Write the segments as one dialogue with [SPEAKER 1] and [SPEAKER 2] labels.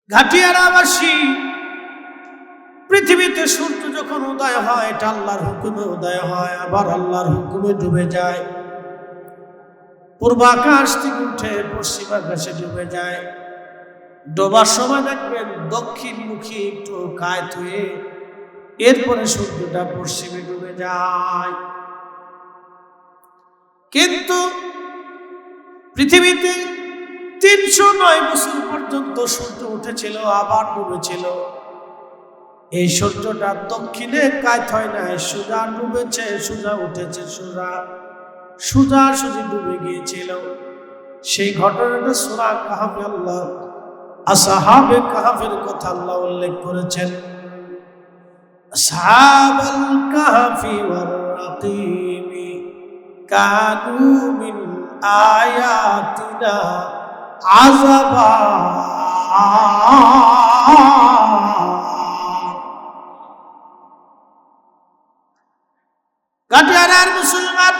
[SPEAKER 1] ঘাটিয়ারাবাসী পৃথিবীতে সূর্য যখন উদয় হয় এটা আল্লাহর হুকুমে উদয় হয়, আবার আল্লাহর হুকুমে ডুবে যায়। পূর্বাকাশ থেকে উঠে পশ্চিম আকাশে ডুবে যায়। ডোবার সময় দেখবেন দক্ষিণমুখী একটু কাত হয়ে এরপরে সূর্যটা পশ্চিমে ডুবে যায়। কিন্তু পৃথিবীতে ৩০৯ বছর পর্যন্ত সূর্য উঠেছিল আবার ডুবেছিল। এই সূর্যটা দক্ষিণে কাত হয় না, সোজা ডুবেছে, সোজা উঠেছে, সোজাসুজি ডুবে গিয়েছিল। সেই ঘটনাটা সূরা কাহফে আল্লাহ আসহাবে কাহফের কথা আল্লাহ উল্লেখ করেছেন। আসহাবাল কাহফি ওয়ার রাকিমি কানু মিন আয়াতিনা আযাবা। ঘাটিয়ারার মুসলমান,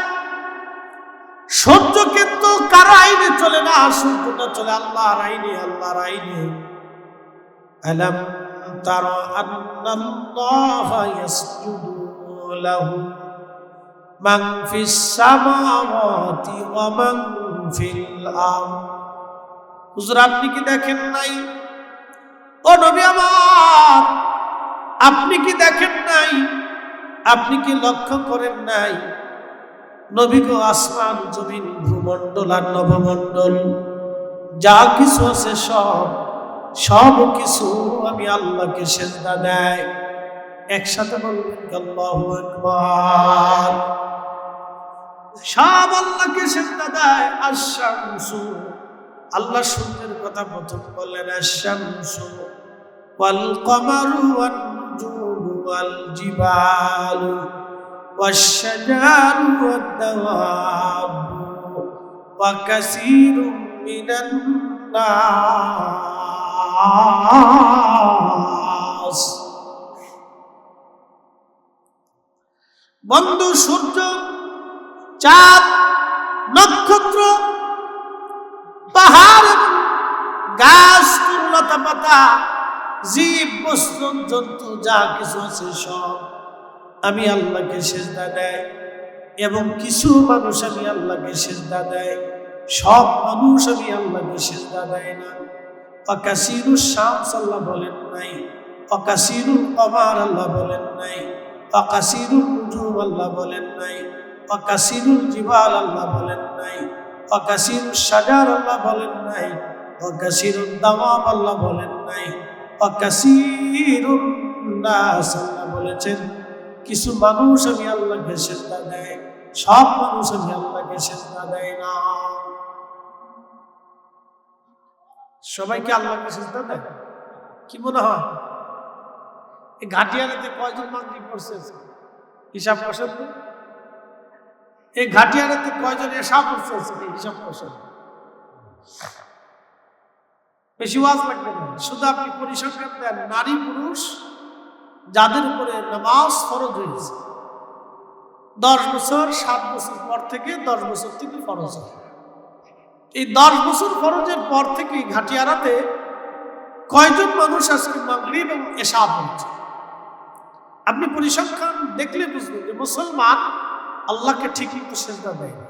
[SPEAKER 1] সূর্য কিন্তু কারো আইনে চলে না, সূর্যটা চলে আল্লাহর আইনে, আল্লাহর আইনে। আলাম তারা আন্নাল্লাহা ইয়াসজুদু লাহু মান ফিস সামাওয়াতি ওয়া মান ফিল আরদ। হুজুর আপনি কি দেখেন নাই? ও নবী আমার, আপনি কি দেখেন নাই? আপনি কি লক্ষ্য করেন নাই? নবী গো, আসমান জমিন ভূমণ্ডল আর নবমণ্ডল যা কিছু আছে সব কিছু আমি আল্লাহকে সিজদা দেয়। একসাথে বলবেন আল্লাহু আকবার। সব আল্লাহকে সিজদা দেয়। আশ-শামসু, আল্লাহ সূর্যের কথা প্রথম বললেন। আশ-শামসু ওয়াল কমারু ওয়ান নুজুমু ওয়াল জিবালু والشجر والدواب وكثير من الناس। বন্ধু, সূর্য, চাঁদ, নক্ষত্র, পাহাড়, গাছ, লতা পাতা, জীব বস্তু, জন্তু যা কিছু আছে সব আমি আল্লাহকে সিজদা দেয়। এবং কিছু মানুষ আমি আল্লাহকে সিজদা দেয়, সব মানুষ আমি আল্লাহকে সিজদা দেয় না। ওয়াকাসিরুশ শামস আল্লাহ বলেন নাই, ওয়াকাসিরুল কমার আল্লাহ বলেন নাই, ওয়াকাসিরুল নুজুম আল্লাহ বলেন নাই, ওয়াকাসিরুল জিবাল আল্লাহ বলেন নাই, ওয়াকাসিরুশ শাজার আল্লাহ বলেন নাই, ওয়াকাসিরুদ দাওয়াব আল্লাহ বলেন নাই, ওয়াকাসিরুন নাস আল্লাহ বলেছেন। কিছু মানুষ আমি আল্লাহকে সিজদা দেয়, সব মানুষ আমি আল্লাহকে সিজদা দেয় না। সবাইকে আল্লাহকে সিজদা দেয়? কি মনে হয় এই ঘাটিয়ারাতে কয়জন মাগরিব পড়ছে? হিসাব করছেন তো? এই ঘাটিয়ারাতে কয়জন এশা পড়ছে? হিসাব করছেন? বেশি ওয়াজ লাগবে না, শুধু আপনি পরিসংখ্যান দেন নারী পুরুষ যাদের উপরে নামাজ ফরজ হয়েছে 10 বছর, 7 বছর পর থেকে 10 বছর থেকে ফরজ হয়। এই 10 বছর ফরজের পর থেকে ঘাটিয়ারাতে কয়জন মানুষ আজকে মাগরিব এবং এশা পড়ছে? আপনি পরিসংখ্যান দেখলে বুঝবেন যে মুসলমান আল্লাহকে ঠিক মতো সিজদা দেয় না।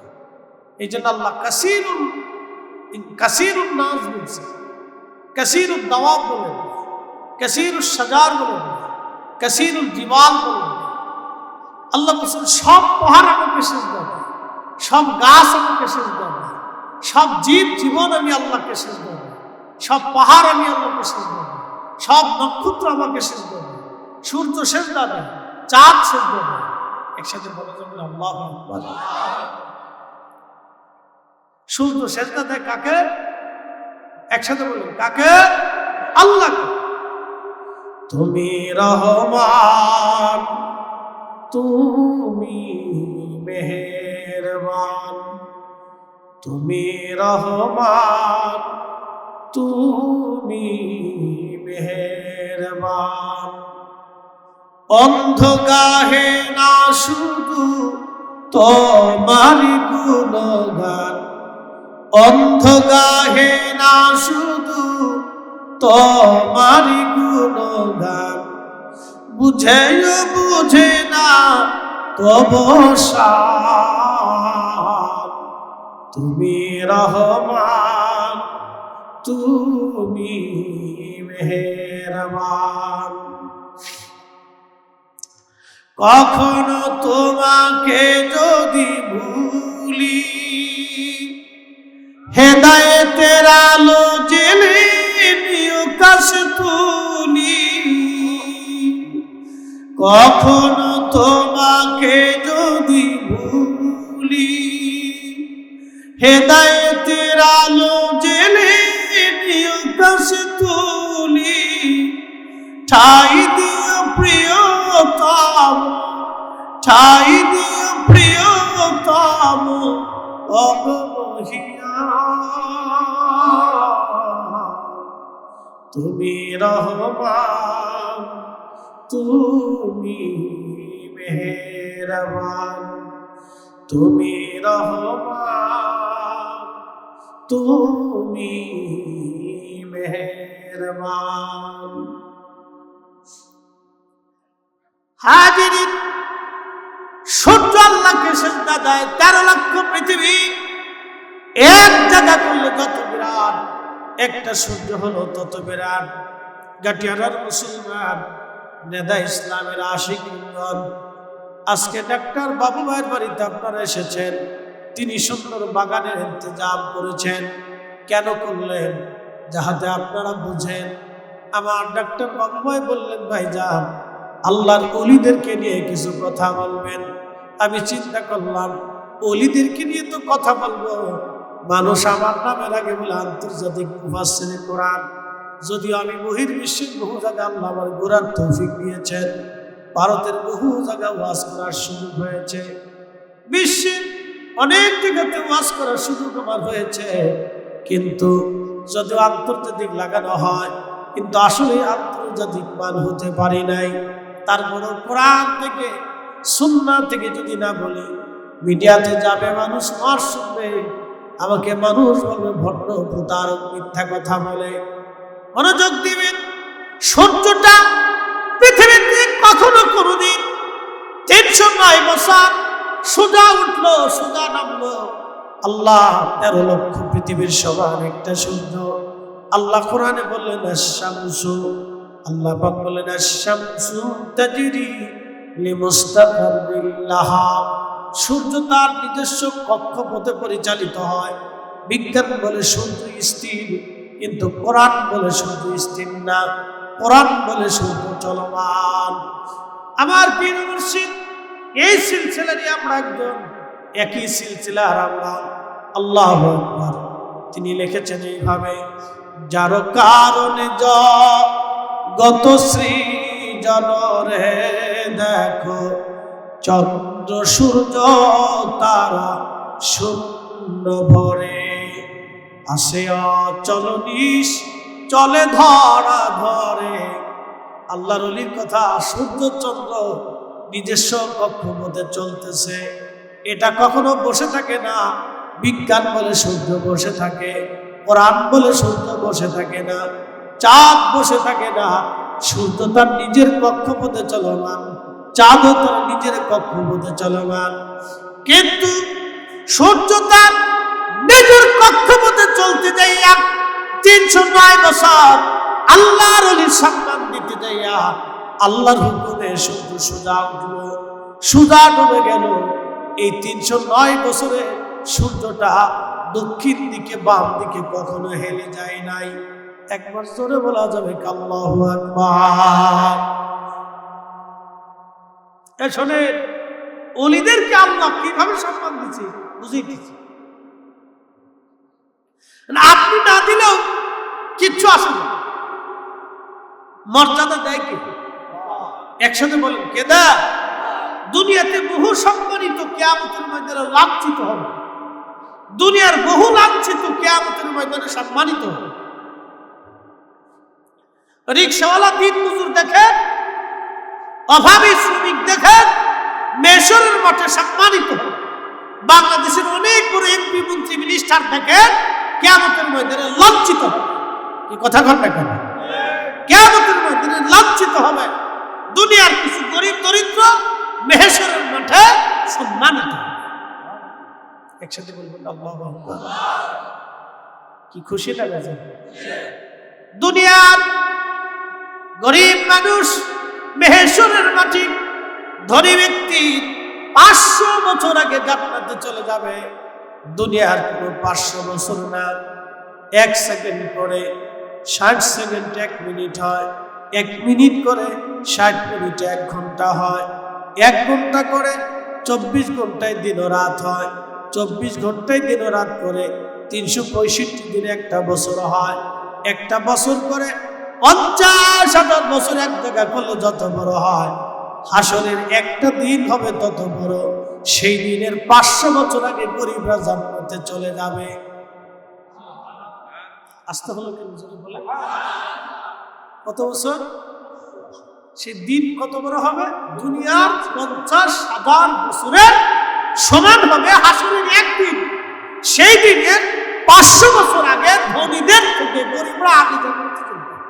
[SPEAKER 1] এই জন্য আল্লাহ কাসীরুন নাস বলছে, কাসীরুদ দাওয়াব বলেন, কাসীরুশ শাজার বলেন, কাসীরুল জিবাল বলেন। আল্লাহ বলছেন সব পাহাড় আমাকে সিজদা দেয়, সব গাছ আমাকে সিজদা দেয়, সব জীব জীবন আমি আল্লাহকে সিজদা দেয়, সব পাহাড় আমি আল্লাহকে সিজদা দেয়, সব নক্ষত্র আমাকে সিজদা দেয়, সূর্য সিজদা দেয়, চাঁদ সিজদা দেয়। একসাথে বলা যাবে আল্লাহু আকবার। সূর্য সিজদা দেয় কাকে? একসাথে বলুন কাকে? আল্লাহকে। তুমি রহমান, তুমি মেহেরবান, তুমি রহমান, তুমি মেহেরবান। অন্ধ গাহে না শুধু তোমারি গুণগান, অন্ধ গাহে না শুধু তোমারি গুণগান, বুঝেও বুঝে না তবু শান। তুমি রহমান, তুমি মেহেরবান। কখনো তোমাকে যদি ভুলি, হেদায়েতের আলো জেলে নিও কাছে তুলি। কখনো তোমাকে যদি ভুলি, হেদায়েতের আলো জেলে নিও কাছে তুলি। ঠাই দিও প্রিয়তম, ঠাই দিও প্রিয়তম তুমি রহমান, তুমি মেহেরবান। তুমি রহমান, তুমি মেহেরবান। হাজিরিন, সূর্য আল্লাহকে সিজদা দেয় 13 লক্ষ পৃথিবী এক জায়গা করলে যত বিরাট, একটা সূর্য হলো তত বিরাট। গাটিয়ারার মুসলমান, নেদা ইসলামের আশিকগণ, আজকে ডাক্তার বাবু ভাইয়ের বাড়িতে আপনারা এসেছেন। তিনি সুন্দর বাগানের ইন্তজাম করেছেন। কেন করলেন? যাহাতে আপনারা বুঝেন। আমার ডাক্তার বাবু ভাই বললেন, ভাইজান আল্লাহর ওলিদেরকে নিয়ে কিছু কথা বলবেন। আমি চিন্তা করলাম, ওলিদেরকে নিয়ে তো কথা বলবো, মানুষ আমার নামের আগে বলে আন্তর্জাতিক মুফাসসিরে কোরআন। যদিও আমি বহির্বিশ্বের বহু জায়গায় আল্লাহ আমার ঘোরার তৌফিক দিয়েছেন, ভারতের বহু জায়গায় ওয়াজ করার সুযোগ হয়েছে, বিশ্বের অনেক জায়গাতে ওয়াজ করার সুযোগ আমার হয়েছে। কিন্তু যদিও আন্তর্জাতিক লাগানো হয়, কিন্তু আসলে আন্তর্জাতিক মান হতে পারি নাই। তারপরে কোরআন থেকে সুন্নাহ থেকে যদি না বলি, মিডিয়াতে যাবে মানুষ, মার শুনবে, আমাকে মানুষ বলবে ভণ্ড, প্রতারক, মিথ্যা কথা বলে। মনোযোগ দিবেন। সূর্যটা পৃথিবীতে কখনো কোনোদিন 309 বছর সোজা উঠলো, সোজা নামলো। আল্লাহ 13 লক্ষ পৃথিবীর সমান একটা সূর্য। আল্লাহ কোরআনে বললেন আশ-শামসু, আল্লাহ পাক বললেন আশ-শামসু তাজরি লিমুস্তাকাররিন লাহা। সূর্য তার নিজস্ব কক্ষপথে পরিচালিত হয়। বিজ্ঞান বলে সূর্য স্থির, কিন্তু কোরআন বলে সূর্য স্থির না, কোরআন বলে সূর্য চলমান। আমার পীর মুর্শিদ, এই সিলসিলারই আমরা একজন, একই সিলসিলার আমরা। আল্লাহু আকবার। তিনি লিখেছেন এইভাবে, যার কারণে গত সৃজন রে দেখো, চন্দ্র সূর্য তারা শূন্য ভরে, আসে অচল নিশ চলে ধরা ধরে। আল্লাহর ওলির কথা, সূর্য চন্দ্র নিজস্ব কক্ষপথে চলতেছে, এটা কখনো বসে থাকে না। বিজ্ঞান বলে সূর্য বসে থাকে, কোরআন বলে সূর্য বসে থাকে না, চাঁদ বসে থাকে না। সূর্য তার নিজের কক্ষপথে চলমান, চাঁদও তার নিজের কক্ষপথে চলমান। কিন্তু সূর্য তার নিজের কক্ষপথে চলতে যাইয়া 309 বছর আল্লাহর ওলির সম্মান দিতে যাইয়া আল্লাহর হুকুমে সূর্য সোজা উঠলো, সোজা ডুবে গেল। এই 309 বছরে সূর্যটা দক্ষিণ দিকে বাম দিকে কখনো হেলে যায় নাই। একবার জোরে বলা যাবে আল্লাহু আকবার। শোনেন, ওলিদেরকে আল্লাহ কিভাবে সম্মান দিচ্ছে বুঝিয়ে দিচ্ছে। আপনি না দিলেও কিচ্ছু আসে না, মর্যাদা দেয় কে? একসাথে বলেন, কে দেয়? দুনিয়াতে বহু সম্মানিত কিয়ামতের ময়দানে লাঞ্ছিত হবে। দুনিয়ার বহু লাঞ্ছিত কিয়ামতের ময়দানে সম্মানিত হবে। রিকশাওয়ালা দিন মজুর দেখেন, অভাবী শ্রমিক দেখেন, মেশরের মঠে সম্মানিত হবে। বাংলাদেশের অনেক বড় এমপি, মন্ত্রী, মিনিস্টার দেখেন কিয়ামতের ময়দানে লাঞ্ছিত হবে। কি কথা ঘটনা কেন? কিয়ামতের ময়দানে লাঞ্ছিত হবে। দুনিয়ার কিছু গরিব দরিদ্র মেহেশরের মাঠে সম্মানিত হবে। একসাথে বলবেন আল্লাহু আকবার। কি খুশি লাগে যে দুনিয়ার গরিব মানুষ মেহেশরের মাটি, ধনী ব্যক্তি 500 বছর আগে জান্নাতে চলে যাবে। দুনিয়ার কোনো 500 বছর না, 1 সেকেন্ড করে 60 সেকেন্ড 1 মিনিট হয়, 1 মিনিট করে 60 মিনিটে 1 ঘন্টা হয়, 1 ঘন্টা করে 24 ঘন্টায় দিন ও রাত হয়, 24 ঘন্টায় দিন ও রাত করে 365 দিনে একটা বছর হয়। একটা বছর করে 50,000 বছর এক জায়গা করলে যত বড় হয়, হাসরের একটা দিন হবে তত বড়। সেই দিনের 500 বছর আগে গরিবরা জান্নাতে চলে যাবে। আসতে হলো কেন বলে কত বছর? সেই দিন কত বড় হবে? দুনিয়ার 50,000 বছরের সমান হবে হাসরের একদিন। সেই দিনের 500 বছর আগে ধনীদের থেকে গরিবরা আগে জান্নাতে চলে যাবে।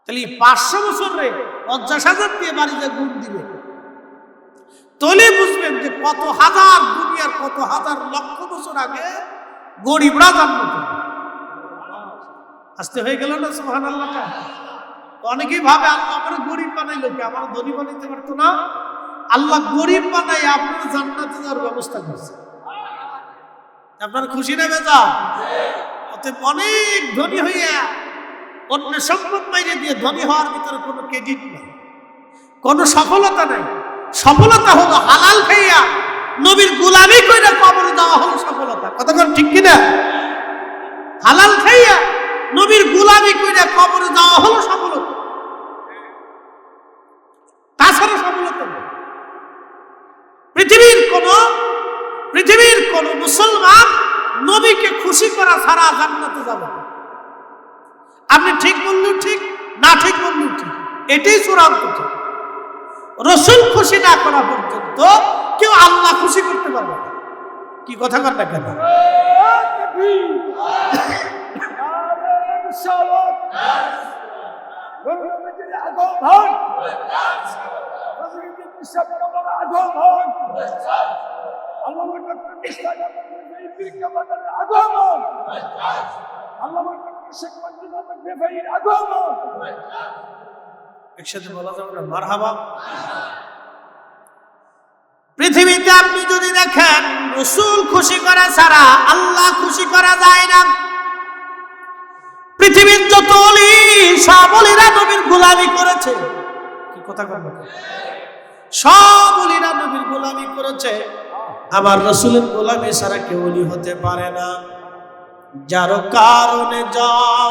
[SPEAKER 1] তাহলে 500 বছর রে 50,000 দিয়ে বাড়িতে গুণ দিবে, তাহলে বুঝবেন যে কত হাজার, দুনিয়ার কত হাজার লক্ষ বছর আগে গরিবরা জান্নাতে। আসতে হয়ে গেল না সুবহানাল্লাহ। অনেকেই ভাবে আল্লাহ আমার গরিব বানাইলো কি, আমার ধনী বানাইতে পারতো না? আল্লাহ গরিব বানাই আপনার জান্নাতে যাওয়ার ব্যবস্থা করছে। আপনার খুশি না বেজা? অতএব অনেক ধনী হইয়া অন্য সম্পদ বাইরে দিয়ে ধনী হওয়ার ভিতরে কোনো ক্রেডিট নেই, কোনো সফলতা নেই। সফলতা হলো হালাল খাইয়া নবীর গোলামি কইরা কবরে দেওয়া হলো সফলতা। কতক্ষণ ঠিক কিনা? হালাল খাইয়া নবীর গোলামি কইরা কবরে দেওয়া হলো সফলতা, তাছাড়া সফলতা নেই। পৃথিবীর কোন মুসলমান নবীকে খুশি করা ছাড়া জান্নাতে যাবে না। আপনি ঠিক বললেও ঠিক, না ঠিক বললেও ঠিক, এটাই চূড়ান্ত ঠিক। রাসূল খুশি না করা পর্যন্ত কেউ আল্লাহ খুশি করতে পারবে না। কি কথা কর না কেন? একসাথে বলা যাবে না মারহাবা? পৃথিবীতে আপনি যদি দেখেন রাসূল খুশি করা ছাড়া আল্লাহ খুশি করা যায় না। পৃথিবীর যত ওলি সব ওলিরা নবীর গোলামি করেছে। কি কথা বলবো? সব ওলিরা নবীর গোলামি করেছে। আমার রাসূলের গোলামি ছাড়া কেউ ওলি হতে পারে না। যার কারণে যাও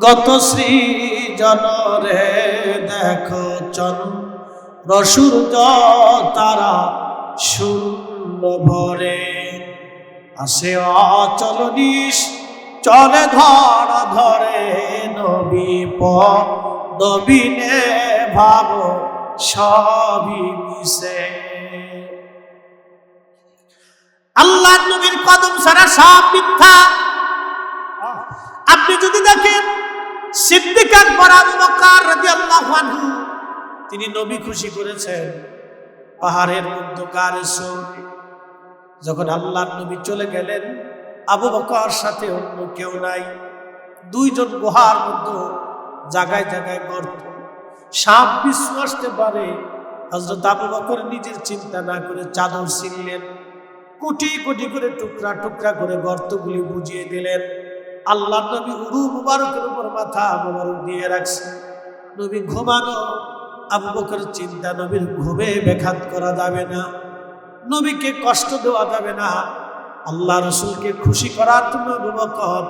[SPEAKER 1] গত সৃজন রে দেখো চন্দ্র সূর্য তারা শূন্য ভরে আসে অচল নিশ চলে ধরা ধরে নবী পদবিনে ভাব সবই মিশে। আল্লাহ নবীর কদম ছাড়া সব মিথ্যা। আপনি যদি দেখেন সিদ্দিক আকবর আবু বকর রাদিয়াল্লাহু আনহু, তিনি নবী খুশি করেছেন পাহাড়ের মধ্যকার সৌরে। যখন আল্লাহর নবী চলে গেলেন, আবু বকর সাথে অন্য কেউ নাই, দুইজন গুহার মধ্যে জায়গায় জায়গায় গর্ত, সাপ বিচ্ছু আসতে পারে। হযরত আবু বকর নিজের চিন্তা না করে চাদর ছিঁড়লেন, কোটি কোটি করে টুকরা টুকরা করে গর্তগুলি বুঝিয়ে দিলেন। আল্লাহ নবী উরু মুবারকের উপর মাথা মুবারক দিয়ে রাখছেন। নবী ঘুমানো, আবু বকরের চিন্তা নবীর ঘুমে ব্যাঘাত করা যাবে না, নবীকে কষ্ট দেওয়া যাবে না। আল্লাহ রাসূলকে খুশি করার জন্য আবু বকর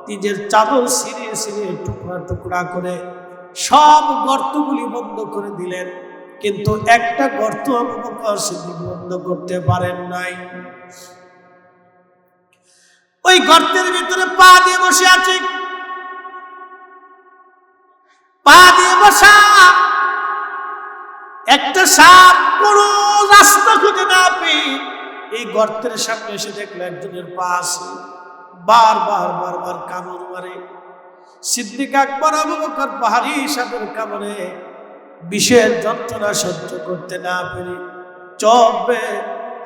[SPEAKER 1] নিজের চাদর ছিঁড়ে ছিঁড়ে টুকরা টুকরা করে সব গর্তগুলি বন্ধ করে দিলেন। কিন্তু একটা গর্ত আবু বকর সিদ্দিক বন্ধ করতে পারেন নাই। ওই গর্তের ভিতরে পা দিয়ে বসে আছে। পা দিয়ে বসা একটা সাপ কোনো রাস্তা খুঁজে না পেয়ে এই গর্তের সামনে এসে দেখলো একজনের পা আছে, বারবার কামড় মারে। সিদ্দিক আকবর আবু বকর পাহাড়ি সাপের কামড়ে বিষের যন্ত্রণা সহ্য করতে না পেরে চোখে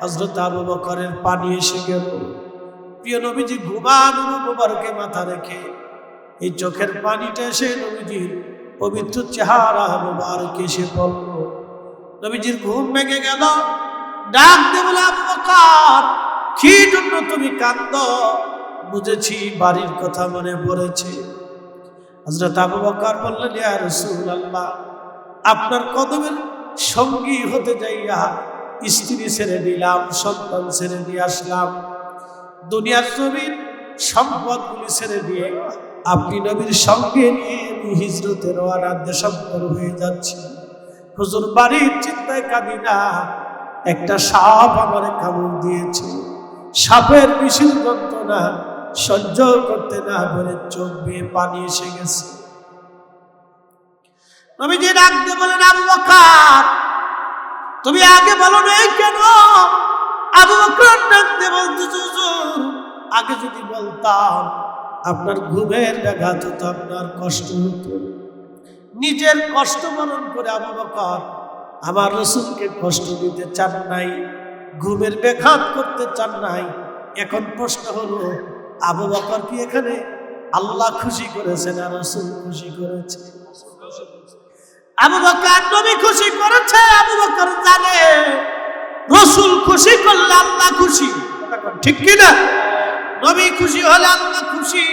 [SPEAKER 1] হযরত আবু বকরের পানি এসে গেল। প্রিয় নবীজি ঘুমানো মুবারকে মাথা রেখে এই চোখের পানিটা এসে নবীজির পবিত্র চেহারা মুবারকে এসে পড়ল। নবীজির ঘুম ভেঙে গেল। ডাক দিয়ে বলে, আবু বকর, কি জন্য তুমি কাঁদো? বুঝেছি বাড়ির কথা মনে পড়েছে। হযরত আবু বকর বললেন, ইয়া রাসূলুল্লাহ, আপনার কদমের সঙ্গী হতে যাইয়া স্ত্রী ছেড়ে দিলাম, সন্তান ছেড়ে দিয়ে আসলাম, দুনিয়ার জমির সম্পদগুলি ছেড়ে দিয়ে আপনি নবীর সঙ্গে নিয়ে আমি হিজরতে রওনা দেশান্তর হয়ে যাচ্ছি। হুজুর, বাড়ির চিন্তায় কাঁদি না, একটা সাপ আমারে কামড় দিয়েছে। সাপের বিষের যন্ত্রণা সহ্য করতে না পেরে চোখ বেয়ে পানি এসে গেছে। নবীজি ডাক দিয়ে বলেন, আবু বকর, তুমি আগে বলো নাই কেন? আবু বকর ডাক দিয়ে বলতেছে, হুজুর, আগে যদি বলতাম আপনার ঘুমের ব্যাঘাত হতো, আপনার কষ্ট হতো। নিজের কষ্ট বরণ করে আবু বকর আমার রাসূলকে কষ্ট দিতে চান নাই, ঘুমের ব্যাঘাত করতে চান নাই। এখন প্রশ্ন হলো, আবু বকর কি এখানে আল্লাহ খুশি করেছে না রাসূল খুশি করেছে? আবু বকর নবী খুশি করেছে। আবু বকর জানে রাসূল খুশি করলে আল্লাহ খুশি, ঠিক কি না? নবী খুশি হলে আল্লাহ খুশি।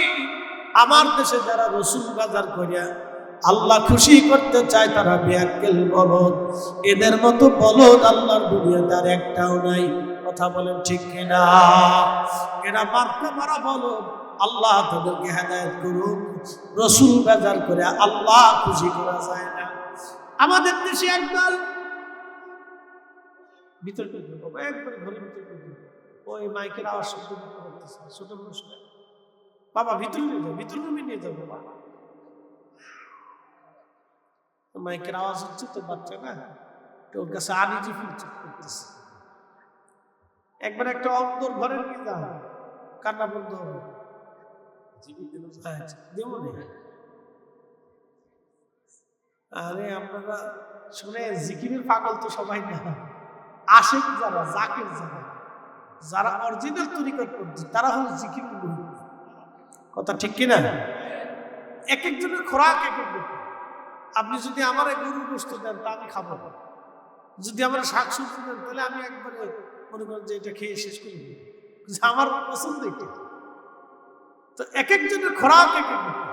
[SPEAKER 1] আমার দেশে যারা রাসূল বাজার করিয়া আল্লাহ খুশি করতে চায় তারা বেয়াক্কেল বলদ। এদের মতো বলদ আল্লাহর দুনিয়াতে আর একটাও নাই। কথা বলেন ঠিক কিনা? এরা মার্কা মারা বলদ। আল্লাহ তাদেরকে হেদায়েত করুন। রাসূল বাজার করে আল্লাহ খুশি করা যায় না। আমাদের দেশে একদল ভিতর একবার ঘরের ভিতর ওই মাইকের আওয়াজ শব্দ করতেছে, ছোট মানুষ বাবা ভিতরে নিয়ে যাও, ভিতর রুমে নিয়ে যাবো। বাবা মাইকের আওয়াজ হচ্ছে তো, বাচ্চা না ওর কাছে আনিজি ফিল করতেছে। একবার একটা অন্তর ঘরে নিয়ে যাও, কান্না বন্ধ হবে। আরে আপনারা শুনে জিকিরের পাগল তো সবাই না, আশিক যারা, জাকির যারা, যারা অরিজিনাল তরিকত করছে তারা হল জিকিরের মুরিদ। কথা ঠিক কিনা? এক একজনের খোরাক এক এক রকম। আপনি যদি আমার গরুর গোশত দেন তা আমি খাবো, যদি আমার শাক সবজি দেন তাহলে আমি একবারে মনে করেন যে এটা খেয়ে শেষ করি, আমার পছন্দ এটা। তো এক একজনের খোরাক এক এক রকম।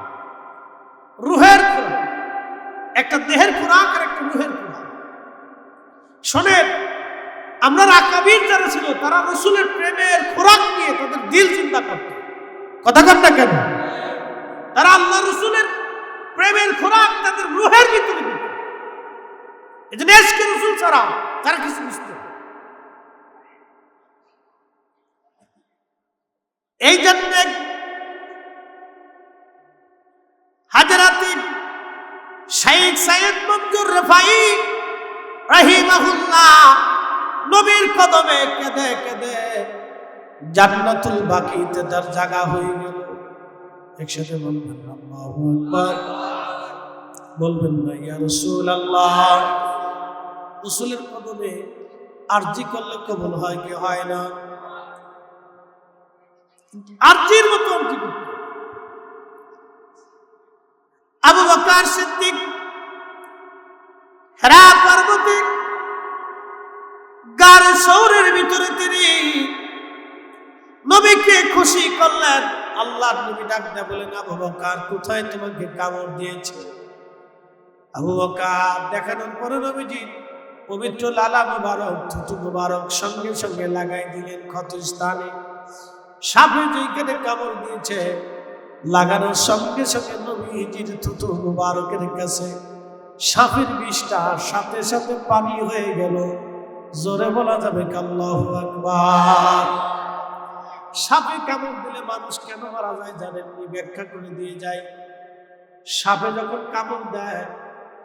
[SPEAKER 1] রুহের খোরাক একটা, দেহের খোরাক আর একটা রুহের খোরাক। শোনেন, আমরা আকাবির যারা ছিল তারা রাসূলের প্রেমের খোরাক নিয়ে তাদের দিল চিন্তা করত। কথা কন না কেন? তারা আল্লাহ রাসূলের প্রেমের খোরাক তাদের রুহের ভিতরে দিত। এজন্য ইশকে রাসূল ছাড়া তারা কিছু বুঝতো। এই জন্য হযরত শাইখ সাইয়্যিদ মনজুর রিফাই রাহিমাহুল্লাহ নবীর কদমে কেঁদে কেঁদে জান্নাতুল বাকিতে তার জায়গা হয়ে গেল। একসাথে বলবেন আল্লাহু আকবার, বলবেন না ইয়া রাসূলুল্লাহ। রাসূলের কদমে আরজি করলে কবুল হয় কি হয় না? আরজির মতো আরজি করতে। আবু বকর সিদ্দিক হেরা পর্বতে গারে সৌরের ভিতরে তিনি নবীকে খুশি করলেন। আল্লাহর নবী ডাক দিয়ে বলেন, আবু বকর কোথায় তোমাকে কামড় দিয়েছে? আবু বকর দেখানোর পরে নবীজি পবিত্র লালা মুবারক, থুতু মুবারক সঙ্গে সঙ্গে লাগাই দিলেন ক্ষত স্থানে। সাপে যেখানে কামড় দিয়েছে লাগানোর সঙ্গে সঙ্গে নবীজির থুতু মুবারকের কাছে সাপের বিষটা সাথে সাথে পানি হয়ে গেল। জোরে বলা যাবে আল্লাহু আকবার। সাপে কামড় দিলে মানুষ কেন মারা যায় জানেননি? ব্যাখ্যা করে দিয়ে যায়। সাপে যখন কামড় দেয়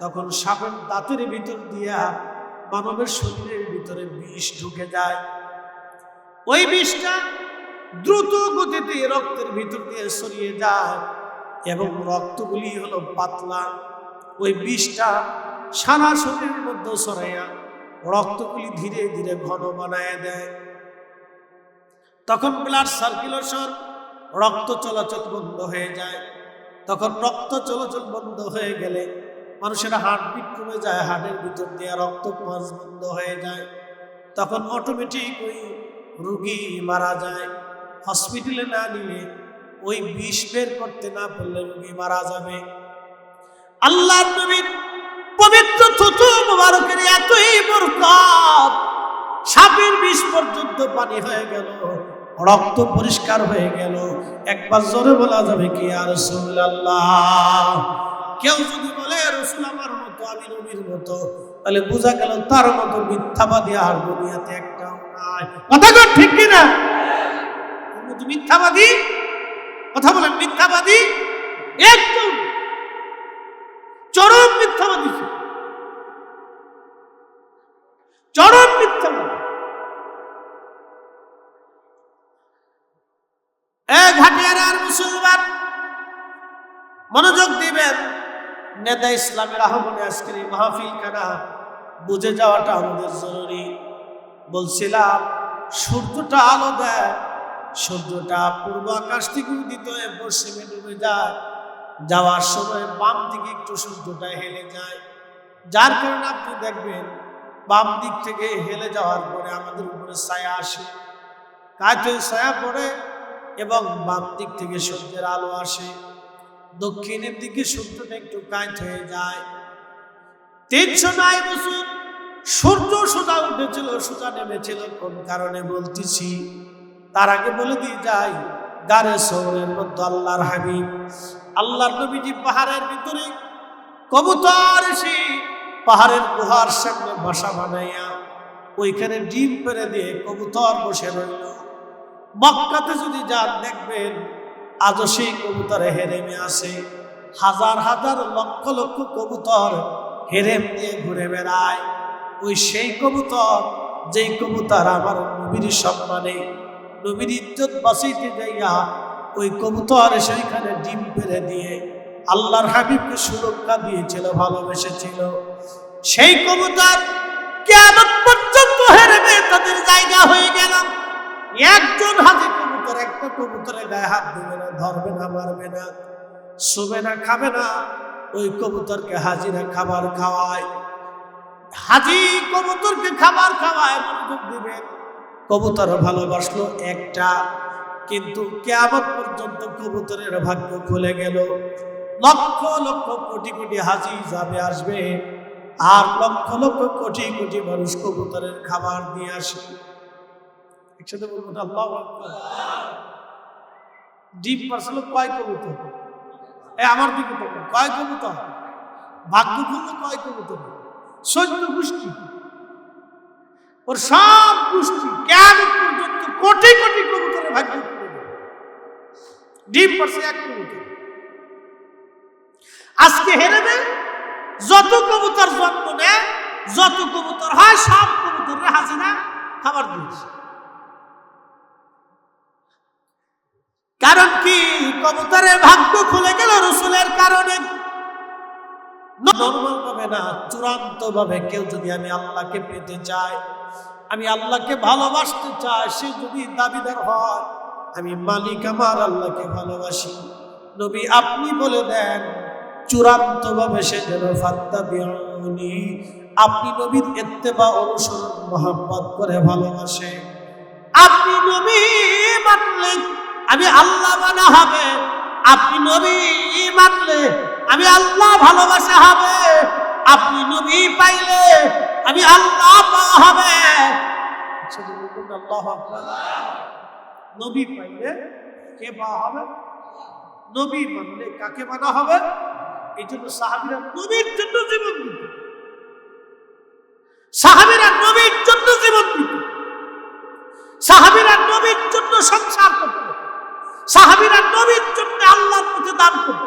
[SPEAKER 1] তখন সাপের দাঁতের ভিতর দিয়া মানবের শরীরের ভিতরে বিষ ঢুকে যায়। ওই বিষটা দ্রুত গতিতে রক্তের ভিতর দিয়ে ছড়িয়ে যায় এবং রক্তগুলি হলো পাতলা। ওই বিষটা সারা শরীরের মধ্যে ছড়াইয়া রক্তগুলি ধীরে ধীরে ঘন বানায় দেয়। তখন ব্লাড সার্কুলেশন, রক্ত চলাচল বন্ধ হয়ে যায়। তখন রক্ত চলাচল বন্ধ হয়ে গেলে মানুষের হার্টবিট কমে যায়, হার্টের ভিতর দিয়ে রক্ত পাস বন্ধ হয়ে যায়। তখন অটোমেটিক ওই রোগী মারা যায়। হসপিটালে না নিলে, ওই বিষ বের করতে না পারলে রোগী মারা যাবে। আল্লাহর নবীর পবিত্র থুতু মুবারকের এতই বরকত, সাপের বিষ পর্যন্ত পানি হয়ে গেল, রক্ত পরিষ্কার হয়ে গেল। একবার জোরে বলা যাবে কি ইয়া রাসূলুল্লাহ? কেউ যদি বলে রাসূল আমার মতো, আমি নবীর মতো, তাহলে বোঝা গেল তার মতো মিথ্যাবাদী আর দুনিয়াতে একটাও নাই। কথা কর ঠিক কিনা? মিথ্যাবাদী, কথা বলেন, মিথ্যাবাদী একদম চরম মিথ্যাবাদী, চরম মিথ্যাবাদী। ঘাটিয়ার আর মুসলমান মনোযোগ দিবেন। নেতা ইসলামের আহ্বানে আজকের এই মাহফিল খানা বুঝে যাওয়াটা আমাদের জরুরি। বলছিলাম সূর্যটা আলো দেয়, সূর্যটা পূর্ব আকাশ থেকে উদিত হয়ে পশ্চিমে ডুবে যায়, যাওয়ার সময় বাম দিকে একটু সূর্যটা হেলে যায়, যার কারণে আপনি দেখবেন বাম দিক থেকে হেলে যাওয়ার পরে আমাদের উপরে ছায়া আসে, কাছে ছায়া পড়ে এবং বাম দিক থেকে সূর্যের আলো আসে। দক্ষিণের দিকে সূর্যটা একটু কাঁচ হয়ে যায়। 309 বছর সূর্য সোজা উঠেছিল, সোজা নেমেছিল। কোন কারণে বলতেছি তার আগে বলে দিয়ে যাই, গারে সৌরের মধ্যে আল্লাহর হাবিব, আল্লাহর নবীজি পাহাড়ের ভিতরে কবুতর এসে পাহাড়ের গুহার সামনে বাসা বানাইয়া ওইখানে ডিম পেরে দিয়ে কবুতর বসে রইল। মক্কাতে যদি যান দেখবেন আজও সেই কবুতরে হেরেমে আসে, হাজার হাজার লক্ষ লক্ষ কবুতর হেরেম দিয়ে ঘুরে বেড়ায়। ওই সেই কবুতর, যেই কবুতর আমার নবীর সম্মানে, নবীর ইজ্জত বাঁচাইতে যাইয়া ওই কবুতর সেইখানে ডিম পেরে দিয়ে আল্লাহর হাবিবকে সুরক্ষা দিয়েছিল, ভালোবেসেছিল। সেই কবুতর কিয়ামত পর্যন্ত হেরেমে তাদের জায়গা হয়ে গেল। একজন হাজি কবুতর, একটা কবুতরের গায়ে হাত দেবে না, ধরবে না, মারবে না, শুবে না, খাবে না। ওই কবুতরকে হাজিরা খাবার খাওয়ায়, হাজি কবুতরকে খাবার খাওয়ায়, মনোযোগ দিবেন। কবুতর ভালোবাসলো একটা, কিন্তু কিয়ামত পর্যন্ত কবুতরের ভাগ্য খুলে গেল। লক্ষ লক্ষ কোটি কোটি হাজি যাবে আসবে, আর লক্ষ লক্ষ কোটি কোটি মানুষ কবুতরের খাবার দিয়ে আসে। একসাথে বলবো না আল্লাহু আকবার। ডিম পারছিল কয় কবুতর? আমার দিকে দেখুন, কয় কবুতর? ভাগ্য খুললো কয় কবুতর? 14 গোষ্ঠী। ওর সব গোষ্ঠী কিয়ামত পর্যন্ত কোটি কোটি কবুতরের ভাগ্য খুলে গেল। ডিম পারছে এক কবুতর। আজকে হেরেবে যত কবুতর জন্ম নেয়, যত কবুতর হয়, সব কবুতরের হাজিরা খাবার দিয়েছে। কারণ কি? কবুতরের ভাগ্য খুলে গেল রাসূলের কারণে। নরমাল ভাবে না, চূড়ান্ত ভাবে কেউ যদি আমি আল্লাহকে পেতে চায়, আমি আল্লাহকে ভালোবাসতে চাই, সে যদি দাবিদার হয় আমি মালিক আমার আল্লাহকে ভালোবাসি, নবী আপনি বলে দেন চূড়ান্ত ভাবে সে যেন ফাত্তাবিউনি, আপনি নবীর ইত্তেবা অনুসরণ মহব্বত করে ভালোবাসে। আপনি নবী মানলে আমি আল্লাহ মানা হবে, আপনি নবী মানলে আমি আল্লাহ ভালোবাসা হবে, আপনি নবী পাইলে আমি আল্লাহ পাওয়া হবে। আল্লাহু আকবার। নবী পাইলে কে পাওয়া হবে? নবী মানলে কাকে মানা হবে? এই জন্য সাহাবীরা নবীর জন্য জীবন দিত, সাহাবীরা নবীর জন্য জীবন দিত, সাহাবীরা নবীর জন্য সংসার করত, সাহাবীরা নবীর জন্য আল্লাহর পথে দান করত।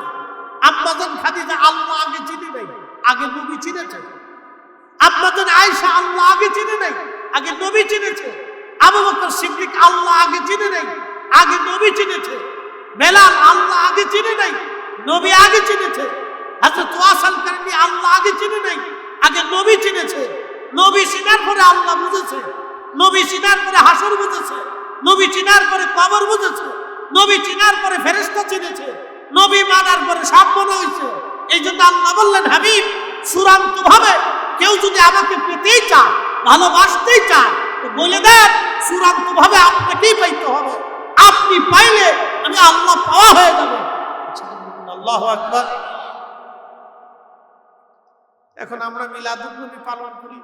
[SPEAKER 1] আম্মাজান খাদিজা আল্লাহ আগে চিনে নাই, আগে নবী চিনেছে। আম্মাজান আয়েশা আল্লাহ আগে চিনে নাই, আগে নবী চিনেছে। আবু বকর সিদ্দিক আল্লাহ আগে চিনে নাই, আগে নবী চিনেছে। বেলাল আল্লাহ আগে চিনে নাই, নবী আগে চিনেছে। হযরত ওয়াস আল-কারনী আল্লাহ আগে চিনে নাই, আগে নবী চিনেছে। নবী চিনার পরে আল্লাহ বুঝেছে, নবী চিনার পরে হাসর বুঝেছে, নবী চিনার পরে কবর বুঝেছে, নবী চিনার পরে ফেরেশতা চিনেছে, নবী মানার পরে সব মনে হয়েছে। এই জন্য আল্লাহ বললেন, হাবিব চূড়ান্ত ভাবে কেউ যদি আমাকে পেতেই চায়, ভালোবাসতেই চায়, তো বলে দেন চূড়ান্ত ভাবে আপনাকেই পাইতে হবে। আপনি পাইলে আমি আল্লাহ পাওয়া হয়ে যাবে। আল্লাহু আকবার। এখন আমরা মিলাদুন নবী পালন করি,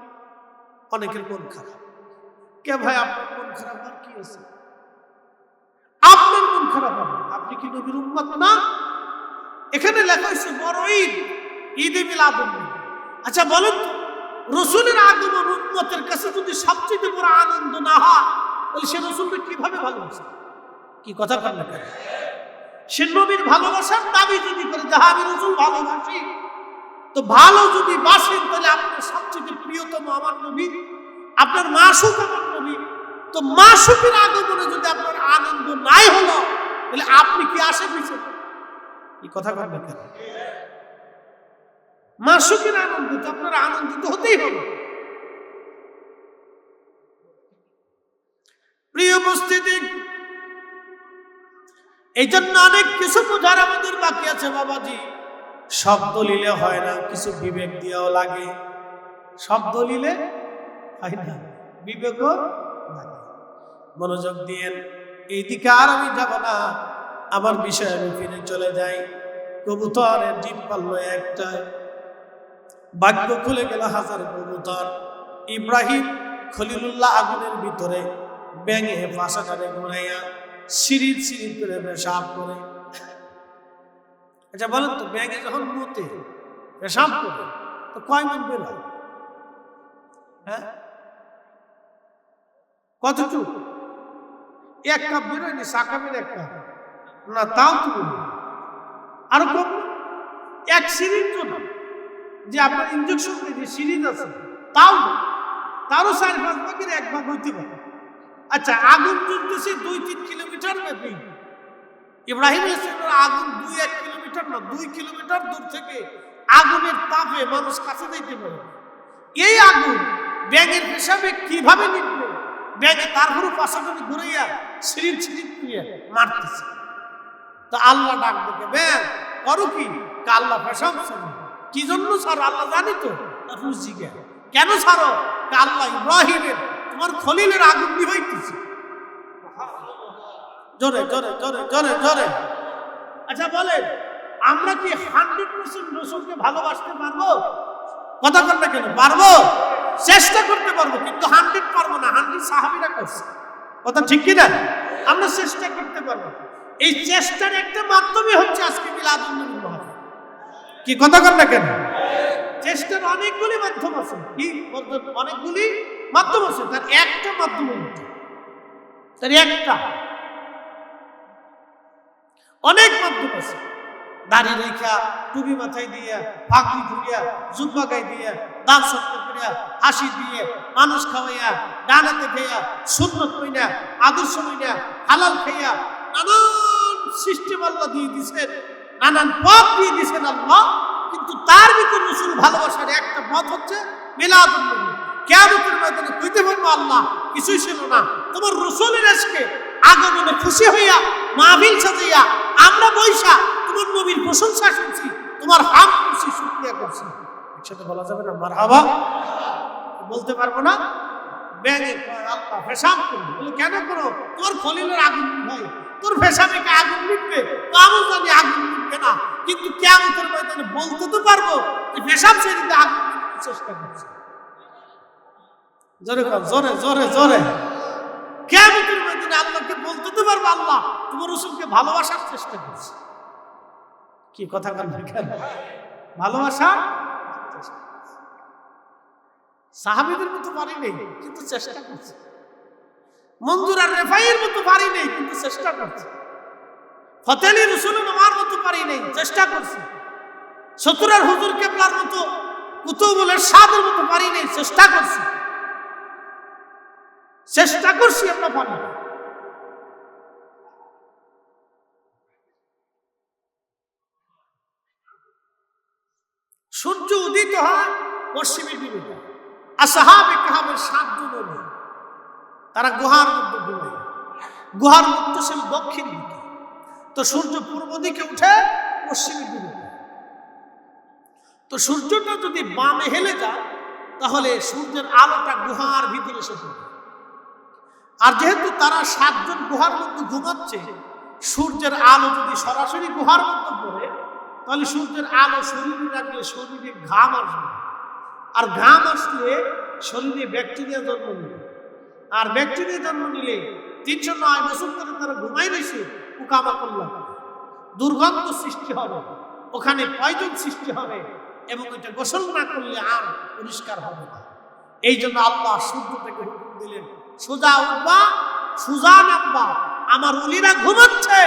[SPEAKER 1] অনেকের মন খারাপ। কে ভাই আপনার মন খারাপ আর কি আছে? আপনার মন খারাপ হবে, আপনি কি নবীর উম্মত না? এখানে লেখা হয়েছে বড় ঈদ, ঈদে মিলাদুন নবী। আচ্ছা বলেন তো, রসুলের আগমন উম্মতের কাছে যদি সবচেয়ে বড় আনন্দ না হয়, তাহলে সে রসুলকে কিভাবে ভালোবাসে? কি কথা বলেন না কেন? সে নবীর ভালোবাসার দাবি যদি করে যে আমি রসুল ভালোবাসি, তো ভালো যদি বাসেন তাহলে আপনার সবচেয়ে প্রিয়তম আমার নবী, আপনার মাসুক আমার নবী। তো মাসুকের আগমনে যদি আপনার আনন্দ নাই হলো, তাহলে আপনি কি আসে পিছে? এই কথা বলবেন কেন? মাসুকের আনন্দ তো আপনার আনন্দিত হতেই হবে। প্রিয় উপস্থিতি, এই জন্য অনেক কিছু বোঝার আমাদের বাকি আছে বাবাজি। সব দলিলে হয় না, কিছু বিবেক দিয়েও লাগে। সব দলিলে হয় না, বিবেকও লাগে। মনোযোগ দিয়ে এইদিকে আর আমি যাব না, আমার বিষয়ে আমি ফিরে চলে যাই। কবুতরের ডিম পারলো একটা, ভাগ্য খুলে গেল হাজার কবুতর। ইব্রাহিম খলিলুল্লাহ আগুনের ভিতরে ব্যাঙে ফাঁসাটারে ঘুরাইয়া সিঁড়ির সিঁড়ি করে পেশাব করে। আচ্ছা বলেন তো, ব্যাঙে যখন মুতে পেশাব করে তো কয় মন বের হয়? হ্যাঁ, কতটুকু? এক কাপ বেরোয়নি, সাকামের এক কাপ না, তাও তো বলি আরো কম। এক সিরিজ জন্য যে আপনার ইঞ্জেকশন যে সিরিজ আছে, তাও তারও 4-5 ভাগের 1 ভাগ হইতে পারে। আচ্ছা, আগুন জ্বলতেছে 2-3 কিলোমিটার ব্যাপী। ইব্রাহিম ইসলামের আগুন 2-1 কিলোমিটার না, 2 কিলোমিটার দূর থেকে আগুনের তাপে মানুষ কাছে যাইতে পারে। এই আগুন ব্যাঙের পেশাবে কিভাবে নিবে? ব্যাঙে তারপরও পাশাপাশি ঘুরাইয়া সিঁড়ি সিঁড়ি করিয়া মারতেছে। তো আল্লাহ ডাক দেখে, ব্যাং করো কি? আল্লাহ পেশাব ছাড়ো। কি জন্য ছাড়ো আল্লাহ জানি তো। রুজিকে কেন ছাড়ো? আল্লাহ ইব্রাহিমের তোমার খলিলের আগুন নিভাইতেছে। জোরে জোরে জোরে জোরে জোরে। আচ্ছা বলেন, আমরা কি 100% রসুলকে ভালোবাসতে পারবো? কথা বলতে কেন পারবো? চেষ্টা করতে পারবো, কিন্তু 100 পারবো না। 100 সাহাবীরা করছে, কথা ঠিক কিনা? আমরা চেষ্টা করতে পারবো। এই চেষ্টার একটা মাধ্যমে হচ্ছে আজকে মিলাদুন নবী মাহফিল। কি কথা বল না কেন? চেষ্টার অনেকগুলি মাধ্যম আছে। কি অনেকগুলি মাধ্যম আছে, তার একটা মাধ্যম হচ্ছে, তার একটা, অনেক মাধ্যম আছে। দাড়ি রেখা, টুপি মাথায় দিয়া, পাগড়ি ধরিয়া, জুব্বা গায়ে দিয়া, দান সত্য করিয়া, হাসি দিয়ে, মানুষ খাওয়াইয়া, ডানাতে খাইয়া, সুন্নত কইনা, আদর্শ কইনা, হালাল খাইয়া, নানান সিস্টেম আল্লাহ দিয়ে দিচ্ছেন, নানান পথ দিয়ে দিচ্ছেন আল্লাহ। কিন্তু তার ভিতরে রসুল ভালোবাসার একটা পথ হচ্ছে মিলাদুন নবী। কিয়ামতের ময়দানে কইতে পারবো, আল্লাহ কিছুই ছিল না, তোমার রসুলের আজকে আগমনে খুশি হইয়া মাহফিল সাজাইয়া আমরা বৈশা তোমার নবীর প্রশংসা শুনছি, তোমার হাম খুশি শুকরিয়া করছি। একসাথে বলা যাবে না মারহাবা? বলতে পারবো না? ব্যাঙে আল্লাহ পেশাব করবে, বলে কেন করো? তোমার খলিলের আগুন নিভাই, তোর পেশাবে কি আগুন নিভবে? তো আমি জানি আগুন নিভবে না, কিন্তু কিয়ামতের ময়দানে বলতে তো পারবো যে পেশাব শরীরে আগুন নিভানোর চেষ্টা করছে। জোরে জোরে জোরে জোরে। কিয়ামতের ময়দানে আল্লাহকে বলতে তো পারবো, আল্লাহ তোমার রসুলকে ভালোবাসার চেষ্টা করছে। কি কথা বলেন কেন? ভালোবাসা সাহাবীদের মতো পারি নেই, কিন্তু চেষ্টা করছে। মঞ্জুর আর রেফাইয়ের মতো পারি নেই, কিন্তু চেষ্টা করছে। ফতেহ আলী রসুল আমার মতো পারি নেই, চেষ্টা করছে। সতুরার হুজুর কেবলার মতো, কুতুবুল ইরশাদের মতো পারি নেই, চেষ্টা করছি। চেষ্টা করছি, আমরা পারি। সূর্য উদিত হয় পশ্চিমের দিকে। আসহাবে কাহাবের 7 জন নেই, তারা গুহার মধ্যে ঘুমায়। গুহার মুক্ত ছিল দক্ষিণ দিকে, তো সূর্য পূর্ব দিকে উঠে পশ্চিমের দিকে। তো সূর্যটা যদি বামে হেলে যায় তাহলে সূর্যের আলোটা গুহার ভিতরে এসে পড়ে। আর যেহেতু তারা 7 জন গুহার মধ্যে ঘুমাচ্ছে, সূর্যের আলো যদি সরাসরি গুহার মধ্যে পড়ে তাহলে সূর্যের আলো শরীরে রাখলে শরীরে ঘাম আসবে, আর ঘাম আসলে শরীরে ব্যাকটেরিয়া জন্ম নেবে, আর ব্যাকটেরিয়া জন্ম নিলে 309 বছর ধরে তারা ঘুমাই রয়েছে, পোকামাকড় লাগবে, দুর্গন্ধ সৃষ্টি হবে, ওখানে পয়জন সৃষ্টি হবে, এবং এটা গোসল না করলে আর পরিষ্কার হবে না। এই জন্য আল্লাহ সূর্য থেকে হুকুম দিলেন, সোজা উঠবা, সোজা নামবা, আমার ওলিরা ঘুমাচ্ছে,